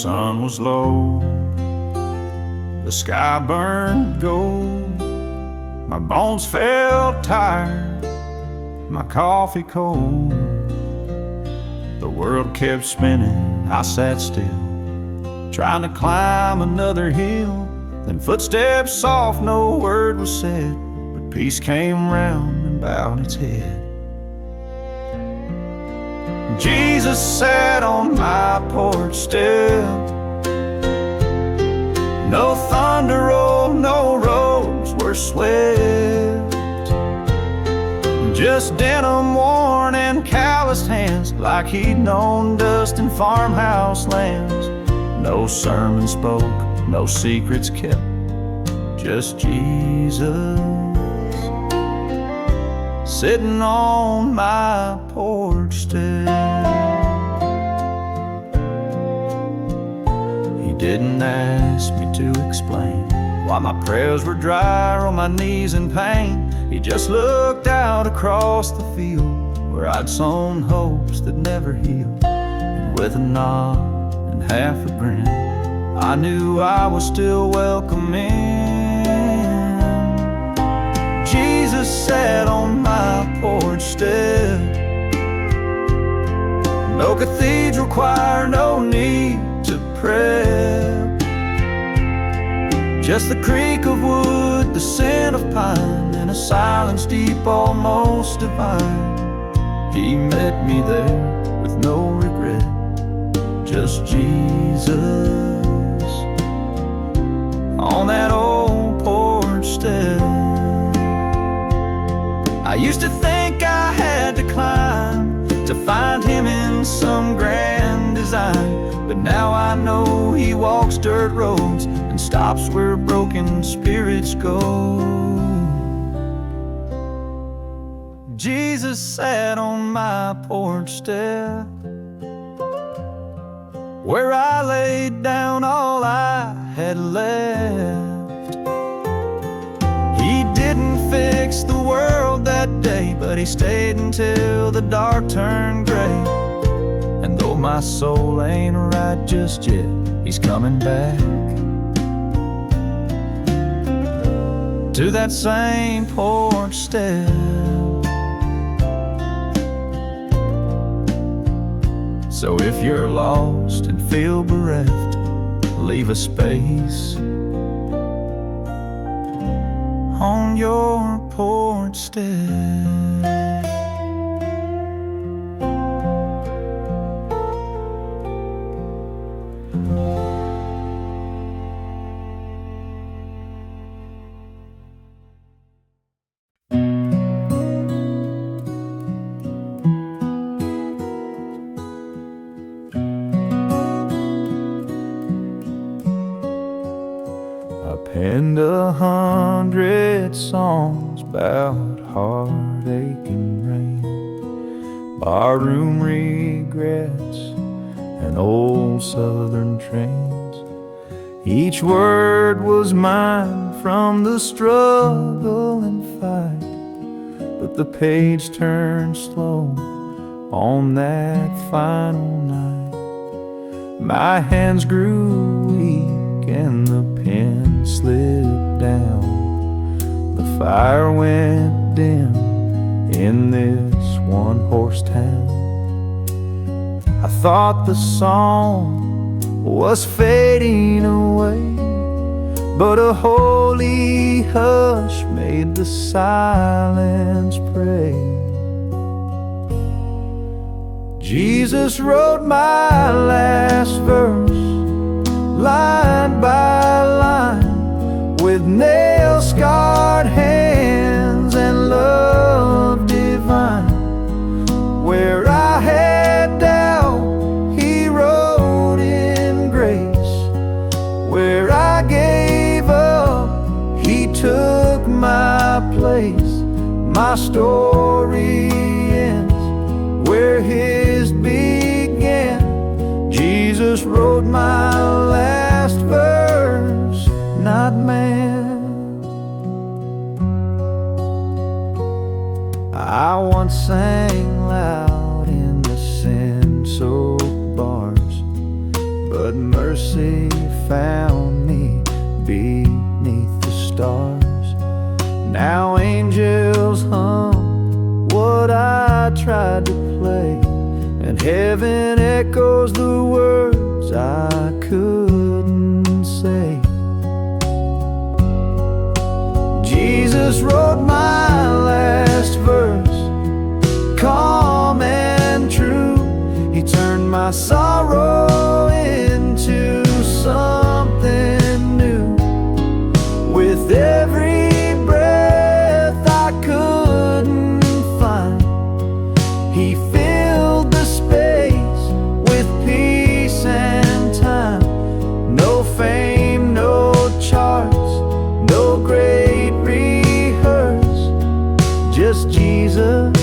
sun was low, the sky burned gold. My bones felt tired, my coffee cold. The world kept spinning, I sat still, trying to climb another hill. Then footsteps soft, no word was said, but peace came round and bowed its head. Jesus sat on my porch step. No thunder rolled, no roads were swept. Just denim worn and calloused hands, like he'd known dust in farmhouse lands. No sermon spoke, no secrets kept, just Jesus sitting on my porch step. He didn't ask me to explain why my prayers were dry or on my knees in pain. He just looked out across the field where I'd sown hopes that never healed. And with a nod and half a grin, I knew I was still welcome in. Jesus sat on my porch step. No cathedral choir, no need to prep. Just the creak of wood, the scent of pine, and a silence deep, almost divine. He met me there with no regret, just Jesus on that old porch step. I used to think I had to climb to find him in some grand design, but now I know he walks dirt roads and stops where broken spirits go. Jesus sat on my porch step, where I laid down all I had left. He didn't fix the world that day, but he stayed until the dark turned gray. And though my soul ain't right just yet, he's coming back to that same porch step. So if you're lost and feel bereft, leave a space on your porch step. Penned 100 songs about heartache and rain, barroom regrets and old southern trains. Each word was mine from the struggle and fight, but the page turned slow on that final night. My hands grew weak and the pen slipped down. The fire went dim in this one-horse town. I thought the song was fading away, but a holy hush made the silence pray. Jesus wrote my last verse, line by line, with nail-scarred hands and love divine. Where I had doubt, he wrote in grace. Where I gave up, he took my place. My story ends where his began. Jesus wrote my last verse, not man. I once sang loud in the sin-soaked bars, but mercy mercy found me beneath the stars. Now angels hum what I tried to play, and heaven echoes the words I couldn't say. Jesus wrote my last verse, calm and true. He turned my sorrow into something new. With every breath I couldn't find, He filled the space with peace and time. No fame, no charts, no great rehearse, just Jesus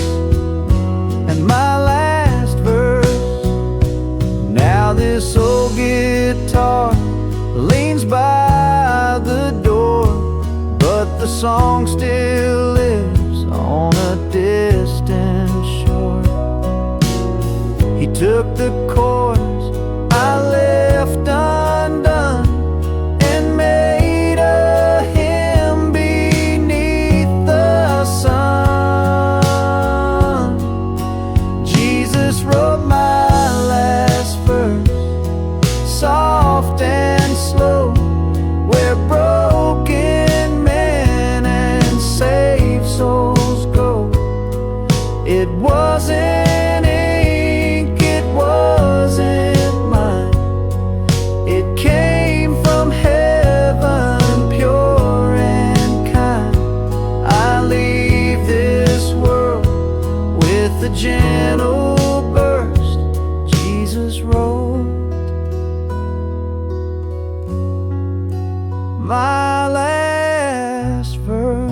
and my last verse. Now this old guitar leans by the door, but the song still lives on a distant shore. He took the chords I left undone and made a hymn beneath the sun. Jesus wrote my last verse, soft and slow, where broken men and saved souls go. It wasn't ink, it wasn't mine. It came from heaven, pure and kind. I leave this world with a gentle burst. Jesus wrote my last verse.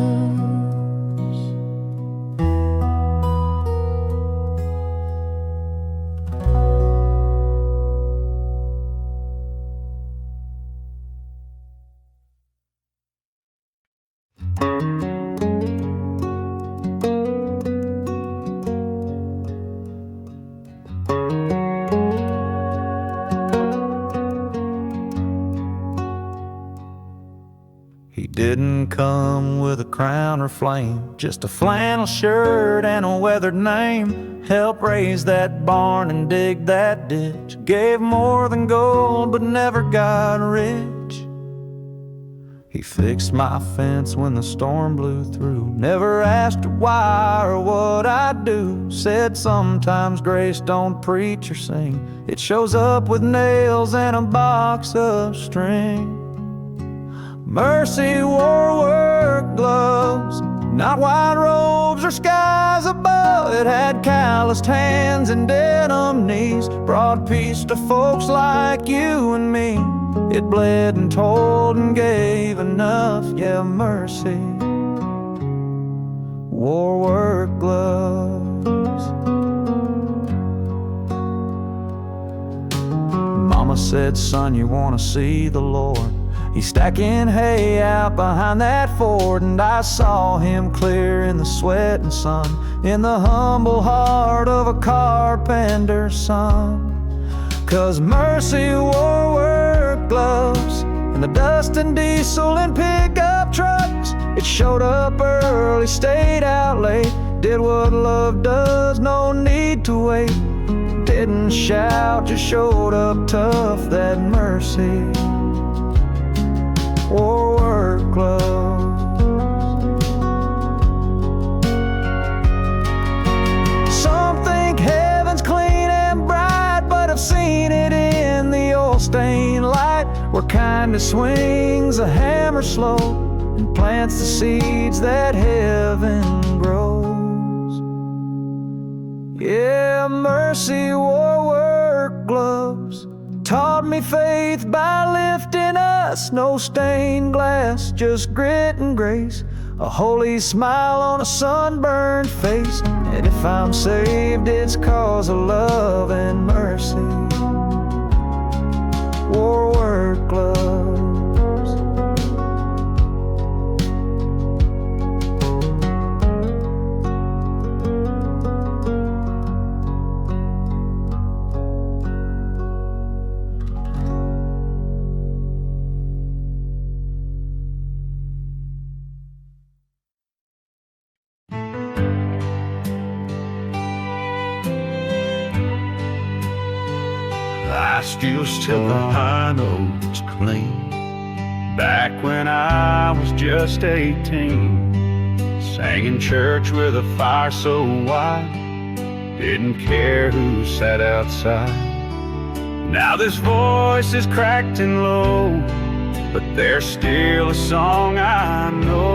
He didn't come with a crown or flame, just a flannel shirt and a weathered name. Helped raise that barn and dig that ditch, gave more than gold but never got rich. He fixed my fence when the storm blew through, never asked why or what I'd do. Said sometimes grace don't preach or sing, it shows up with nails and a box of string. Mercy wore work gloves, not white robes or skies above. It had calloused hands and denim knees, brought peace to folks like you and me. It bled and told and gave enough, yeah, mercy wore work gloves. Mama said, son, you wanna see the Lord? He's stacking hay out behind that Ford, and I saw him clear in the sweat and sun, in the humble heart of a carpenter's son. 'Cause mercy wore work gloves in the dust and diesel and pickup trucks. It showed up early, stayed out late, did what love does, no need to wait. Didn't shout, just showed up tough. That mercy wore work gloves. Some think heaven's clean and bright, but I've seen it in the oil-stained light, where kindness swings a hammer slow and plants the seeds that heaven grows. Yeah, mercy wore work gloves, taught me faith by lifting us. No stained glass, just grit and grace, a holy smile on a sunburned face. And if I'm saved, it's 'cause of love and mercy wore work gloves. I still sing the high notes clean. Back when I was just 18, sang in church with a fire so wide, didn't care who sat outside. Now this voice is cracked and low, but there's still a song I know.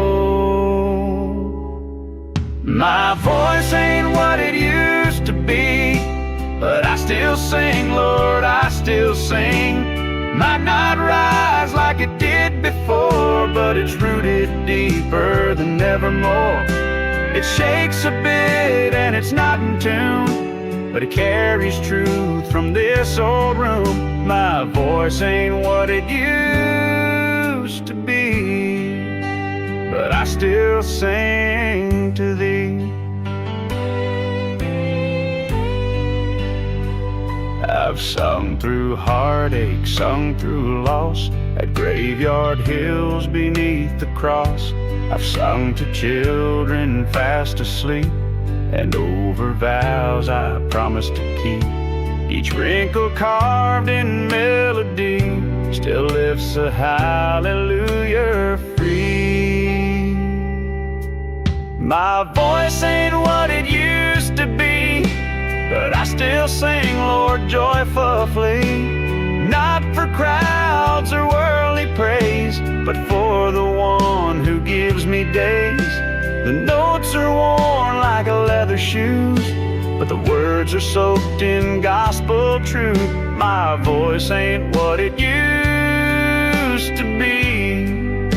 My voice ain't what it used to be, but I still sing, Lord, I still sing. Might not rise like it did before, but it's rooted deeper than evermore. It shakes a bit and it's not in tune, but it carries truth from this old room. My voice ain't what it used to be, but I still sing to thee. I've sung through heartache, sung through loss, at graveyard hills beneath the cross. I've sung to children fast asleep, and over vows I promised to keep. Each wrinkle carved in melody still lifts a hallelujah free. My voice ain't what it used to be, but I still sing, Lord, joyfully. Not for crowds or worldly praise, but for the one who gives me days. The notes are worn like leather shoes, but the words are soaked in gospel truth. My voice ain't what it used to be,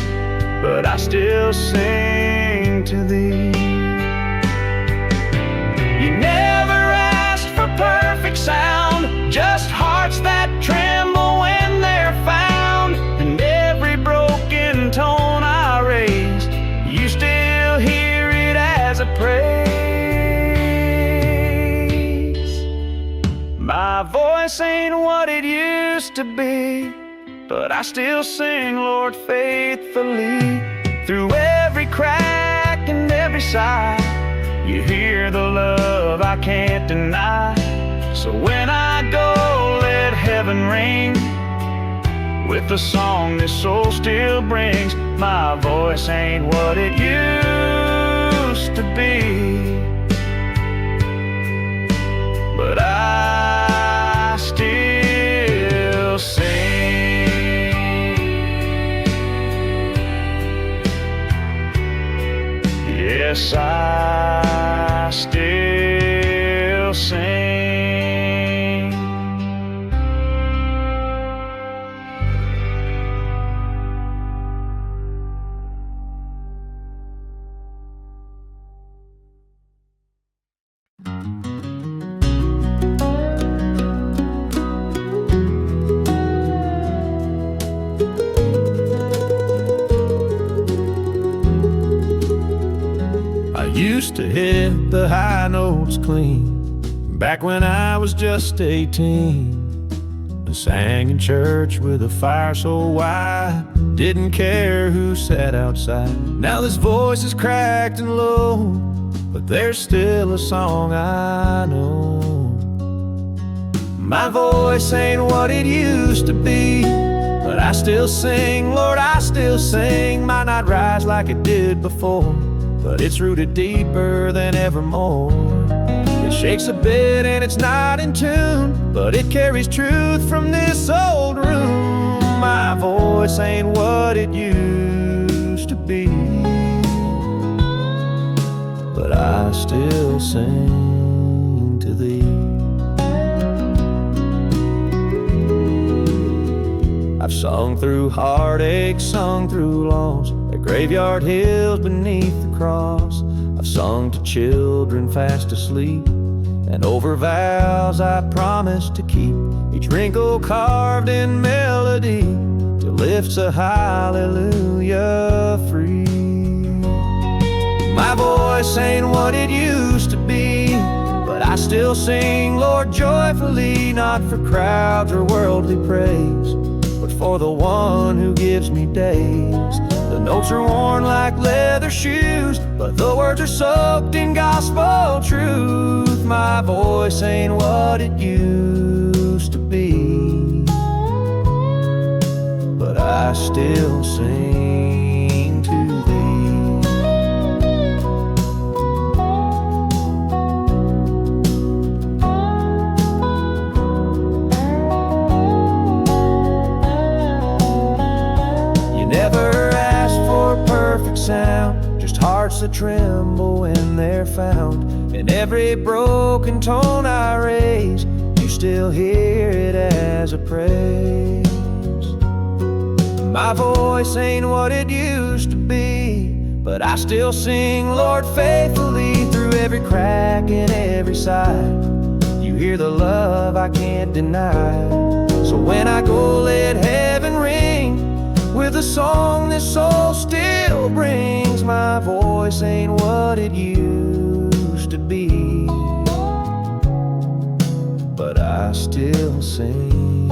but I still sing to thee. You never for perfect sound, just hearts that tremble when they're found. And every broken tone I raise, you still hear it as a praise. My voice ain't what it used to be, but I still sing, Lord, faithfully. Through every crack and every sigh, you hear the love I can't deny. So when I go, let heaven ring with the song this soul still brings. My voice ain't what it used to be, but I still sing. Yes, I still sing. I used to hit the high notes clean back when I was just 18. I sang in church with a fire so wide, didn't care who sat outside. Now this voice is cracked and low, but there's still a song I know. My voice ain't what it used to be, but I still sing, Lord, I still sing. Might not rise like it did before, but it's rooted deeper than evermore. It shakes a bit and it's not in tune, but it carries truth from this old room. My voice ain't what it used to be, but I still sing to thee. I've sung through heartache, sung through loss, at graveyard hills beneath the cross. I've sung to children fast asleep, and over vows I promised to keep. Each wrinkle carved in melody till lifts a hallelujah free. My voice ain't what it used to be, but I still sing, Lord, joyfully. Not for crowds or worldly praise, but for the one who gives me days. The notes are worn like leather shoes, but the words are soaked in gospel truth. My voice ain't what it used to be, I still sing to thee. You never asked for a perfect sound, just hearts that tremble when they're found. And every broken tone I raise, you still hear it as a praise. My voice ain't what it used to be, but I still sing, Lord, faithfully through every crack and every side. You hear the love I can't deny. So when I go, let heaven ring with a song this soul still brings. My voice ain't what it used to be, but I still sing.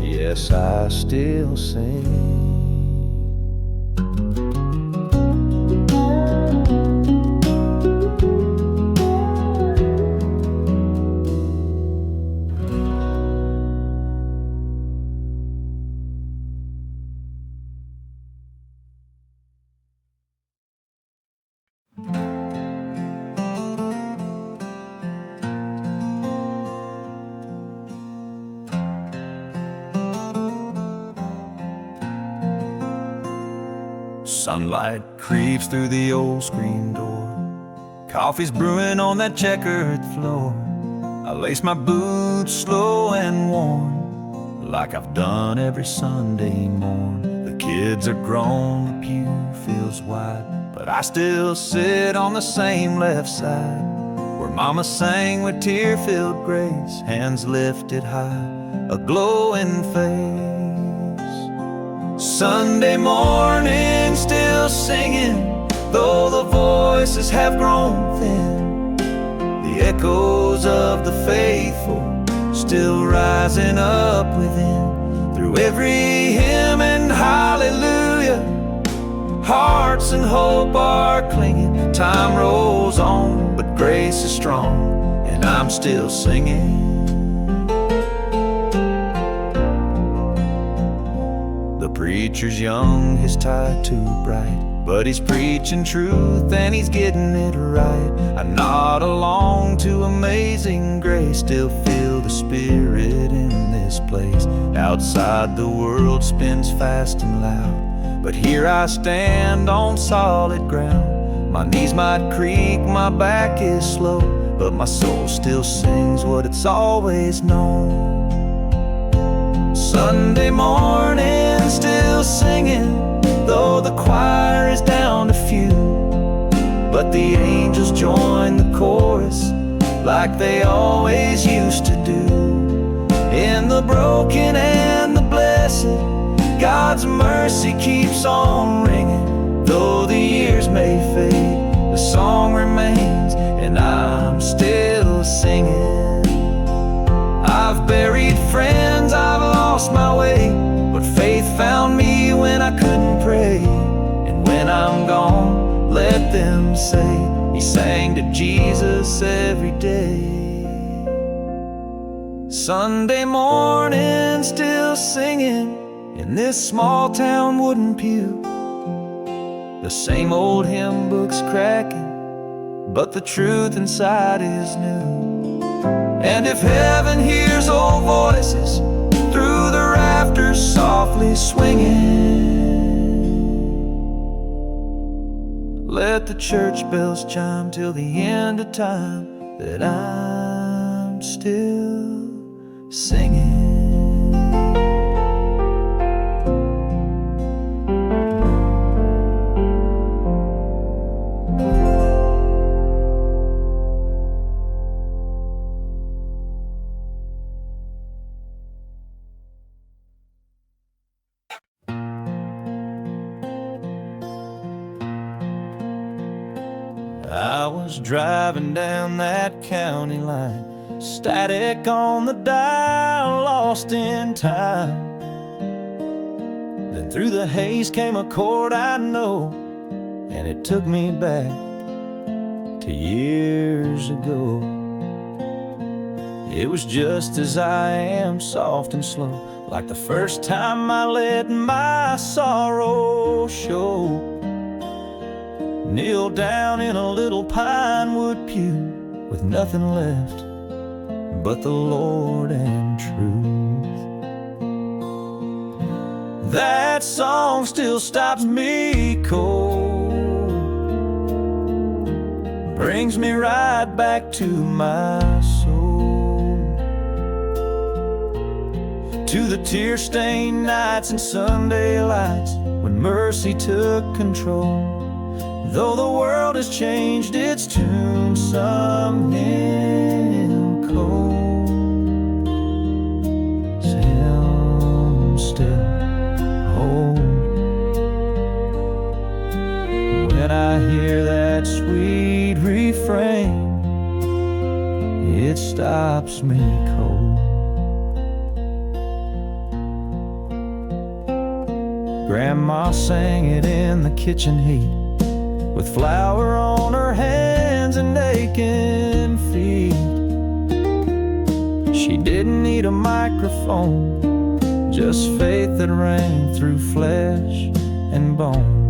Yes, I still sing. Sunlight creeps through the old screen door. Coffee's brewing on that checkered floor. I lace my boots slow and warm, like I've done every Sunday morn. The kids are grown, the pew feels wide, but I still sit on the same left side, where Mama sang with tear-filled grace, hands lifted high, a glowing face. Sunday morning, still singing, though the voices have grown thin. The echoes of the faithful still rising up within. Through every hymn and hallelujah, hearts and hope are clinging. Time rolls on, but grace is strong, and I'm still singing. The preacher's young, his tie too bright, but he's preaching truth and he's getting it right. I nod along to Amazing Grace, still feel the Spirit in this place. Outside the world spins fast and loud, but here I stand on solid ground. My knees might creak, my back is slow, but my soul still sings what it's always known. Sunday morning, still singing, though the choir is down to few, but the angels join the chorus like they always used to do. In the broken and the blessed, God's mercy keeps on ringing. Though the years may fade, the song remains, and I'm still singing. I've buried friends, I've lost my way, but faith found me when I couldn't pray. And when I'm gone, let them say he sang to Jesus every day. Sunday morning, still singing in this small town wooden pew. The same old hymn book's cracking, but the truth inside is new. And if heaven hears old voices through the rafters softly swinging, let the church bells chime till the end of time, that I'm still singing. I was driving down that county line, static on the dial, lost in time. Then through the haze came a chord I know, and it took me back to years ago. It was just as I am, soft and slow, like the first time I let my sorrow show. Kneel down in a little pine wood pew with nothing left but the Lord and truth. That song still stops me cold, brings me right back to my soul, to the tear-stained nights and Sunday lights when mercy took control. Though the world has changed its tune, some hymn cold, him still hold. When I hear that sweet refrain, it stops me cold. Grandma sang it in the kitchen heat, with flour on her hands and aching feet. She didn't need a microphone, just faith that rang through flesh and bone.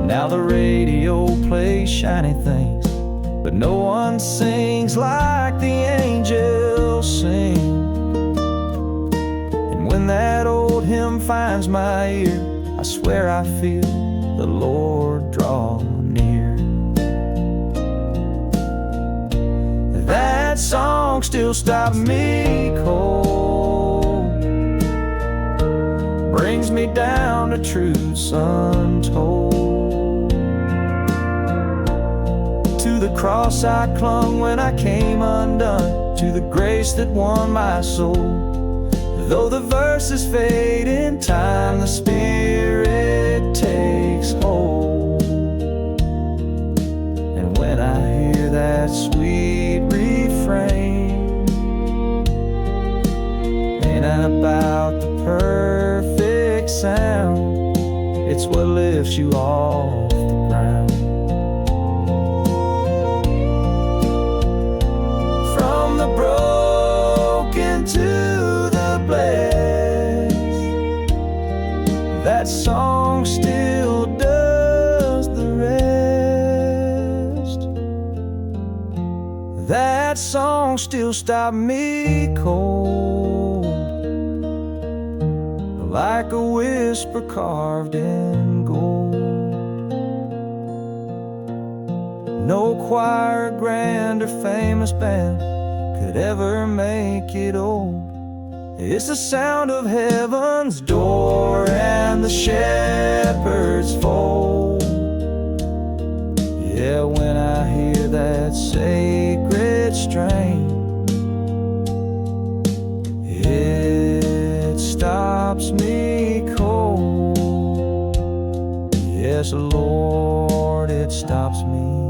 Now the radio plays shiny things, but no one sings like the angels sing. And when that old hymn finds my ear, I swear I feel the Lord draw near. That song still stops me cold, brings me down to truths untold, to the cross I clung when I came undone, to the grace that won my soul. Though the verses fade in time, the Spirit takes hold. And when I hear that sweet refrain, ain't about the perfect sound, it's what lifts you off the ground. From the broken to the blessed, that song still does the rest. That song still stops me cold, like a whisper carved in gold. No choir, grand or famous band could ever make it old. It's the sound of heaven's door and the shepherd's fold. Yeah, when I hear that sacred strain, it stops me cold. Yes, Lord, it stops me